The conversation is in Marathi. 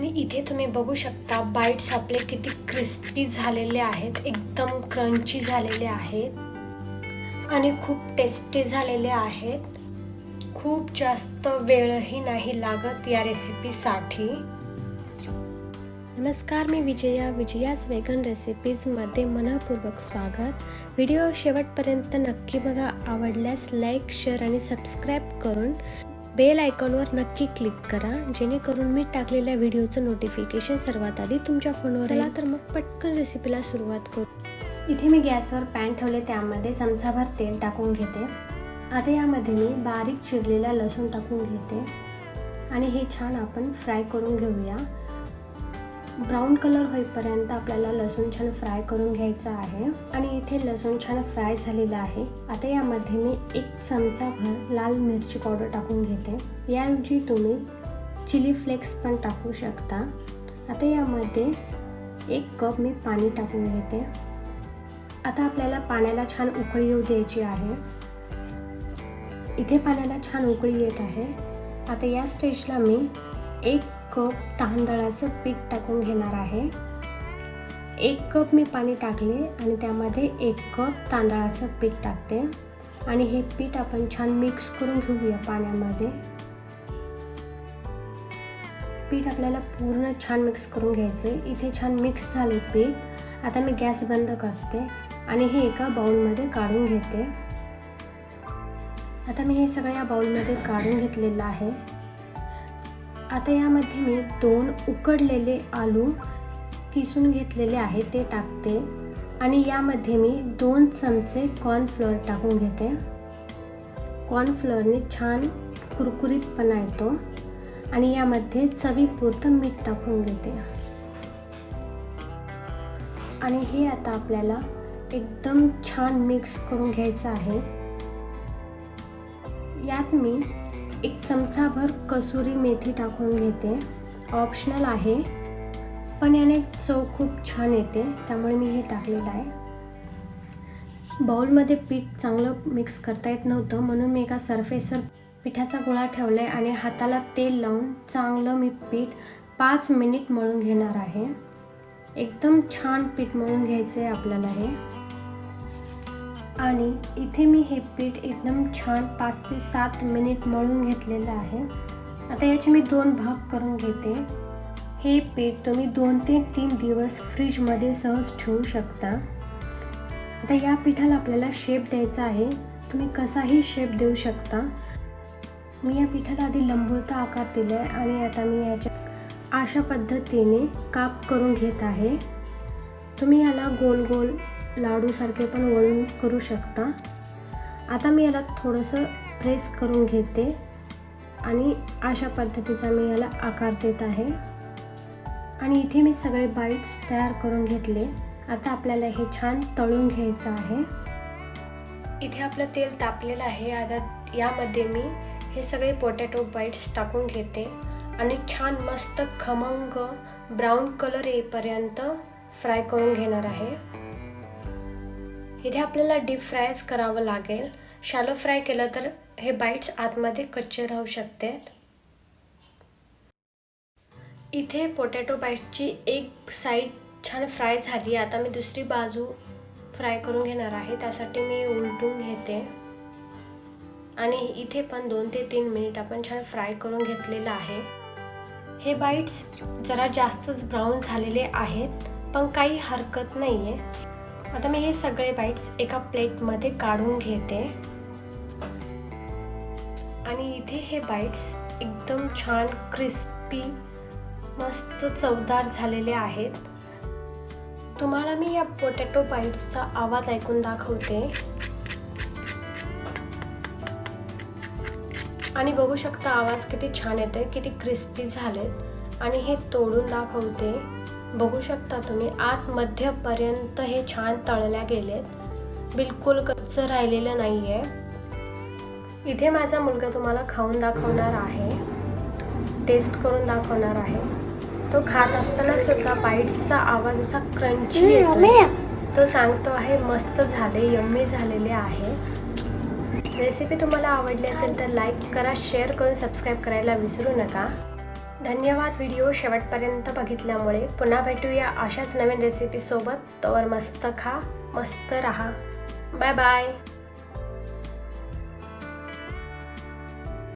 आणि इथे तुम्ही बघू शकता बाईट्स आपले किती क्रिस्पी झालेले आहेत, एकदम क्रंची झालेले आहेत आणि खूप टेस्टी झालेले आहेत. खूप जास्त वेळही नाही लागत या रेसिपीसाठी. नमस्कार, मी विजयाज वेगन रेसिपीजमध्ये मनपूर्वक स्वागत. व्हिडिओ शेवटपर्यंत नक्की बघा. आवडल्यास लाईक, शेअर आणि सबस्क्राईब करून बेल आयकॉनवर नक्की क्लिक करा, जेणेकरून मी टाकलेल्या व्हिडिओचं नोटिफिकेशन सर्वात आधी तुमच्या फोनवर. चला तर मग पटकन रेसिपीला सुरुवात करू. इथे मी गॅसवर पॅन ठेवले, त्यामध्ये चमचाभर तेल टाकून घेते. आता यामध्ये मी बारीक चिरलेला लसूण टाकून घेते आणि हे छान आपण फ्राय करून घेऊया. ब्राऊन कलर होईपर्यंत आपल्याला लसूण छान फ्राय करून घ्यायचा आहे. आणि इथे लसूण छान फ्राय झालेला आहे. आता यामध्ये मी 1 चमचाभर लाल मिरची पावडर टाकून घेते. याऐवजी तुम्ही चिली फ्लेक्स पण टाकू शकता. आता यामध्ये 1 कप मी पाणी टाकून घेते. आता आपल्याला पाण्याला छान उकळी येऊ द्यायची आहे. इथे पाण्याला छान उकळी येत आहे. आता या स्टेजला मी 1 कप तांदळाचं पीठ टाकून घेणार आहे. 1 कप मी पाणी टाकले आणि त्यामध्ये 1 कप तांदळाचं पीठ टाकते आणि हे पीठ आपण छान मिक्स करून घेऊया पाण्यामध्ये. पीठ आपल्याला पूर्ण छान मिक्स करून घ्यायचे. इथे छान मिक्स झाले पीठ. आता मी गॅस बंद करते आणि हे एका बाउलमध्ये काढून घेते. आता मी हे सगळं या बाउलमध्ये काढून घेतलेलं आहे. आता यामध्ये मी 2 उकडलेले आलू किसून घेतलेले आहे ते टाकते आणि यामध्ये मी 2 चमचे कॉर्नफ्लोअर टाकून घेते. कॉर्नफ्लोअरने छान कुरकुरीतपणा येतो. आणि यामध्ये चवीपुरतं मीठ टाकून घेते आणि हे आता आपल्याला एकदम छान मिक्स करून घ्यायचं आहे. यात मी 1 चमचाभर कसुरी मेथी टाकून घेते. ऑप्शनल आहे, पण याने चव खूप छान येते, त्यामुळे मी हे टाकलेलं आहे. बाउलमध्ये पीठ चांगलं मिक्स करता येत नव्हतं, म्हणून मी एका सरफेसवर पिठाचा गोळा ठेवला आहे आणि हाताला तेल लावून चांगलं मी पीठ 5 मिनिट मळून घेणार आहे. एकदम छान पीठ मळून घ्यायचं आहे आपल्याला हे. आणि इथे मी हे पीठ एकदम छान 5 ते 7 मिनिट मळून घेतलेलं आहे. आता याचे मी 2 भाग करून घेते. हे पीठ तुम्ही 2 ते 3 दिवस फ्रीजमध्ये सहज ठेवू शकता. आता या पिठाला आपल्याला शेप द्यायचा आहे. तुम्ही कसाही शेप देऊ शकता. मी या पिठाला आधी लंबगोल आकार दिला आहे आणि आता मी याच्या अशा पद्धतीने काप करून घेत आहे. तुम्ही याला गोल गोल लाडूसारखे पण वळून करू शकता. आता मी याला थोडंसं प्रेस करून घेते आणि अशा पद्धतीचा मी याला आकार देत आहे. आणि इथे मी सगळे बाईट्स तयार करून घेतले. आता आपल्याला हे छान तळून घ्यायचं आहे. इथे आपलं तेल तापलेलं आहे. आता यामध्ये मी हे सगळे पोटॅटो बाईट्स टाकून घेते आणि छान मस्त खमंग ब्राऊन कलर येईपर्यंत फ्राय करून घेणार आहे. इथे आपल्याला डीप फ्रायच करावं लागेल. शॅलो फ्राय केलं तर हे बाईट्स आतमध्ये कच्चे राहू शकतात. इथे पोटॅटो बाईट्सची एक साईड छान फ्राय झाली. आता मी दुसरी बाजू फ्राय करून घेणार आहे. त्यासाठी मी उलटून घेते आणि इथे पण 2 ते 3 मिनिट आपण छान फ्राय करून घेतलेलं आहे. हे बाईट्स जरा जास्तच ब्राऊन झालेले आहेत, पण काही हरकत नाही आहे. आता मी हे सगळे बाईट्स एका प्लेटमध्ये काढून घेते आणि इथे हे बाईट्स एकदम छान क्रिस्पी मस्त चवदार झालेले आहेत. तुम्हाला मी या पोटॅटो बाईट्सचा आवाज ऐकून दाखवते आणि बघू शकता आवाज किती छान येतोय, किती क्रिस्पी झालेत. आणि हे तोडून दाखवते. बघू शकता तुम्ही आतमध्यपर्यंत हे छान तळल्या गेलेत. बिलकुल कच्चं राहिलेलं नाही आहे. इथे माझा मुलगा तुम्हाला खाऊन दाखवणार आहे, टेस्ट करून दाखवणार आहे. तो खात असताना सुद्धा बाईट्सचा आवाज असा क्रंची येतो. तो सांगतो आहे मस्त झाले, यम्मी झालेले आहे. रेसिपी तुम्हाला आवडली असेल तर लाईक करा, शेअर करून सबस्क्राईब करायला विसरू नका. धन्यवाद व्हिडिओ शेवटपर्यंत बघितल्यामुळे. पुन्हा भेटूया अशाच नवीन रेसिपीसोबत. तोवर मस्त खा, मस्त रहा. Bye bye.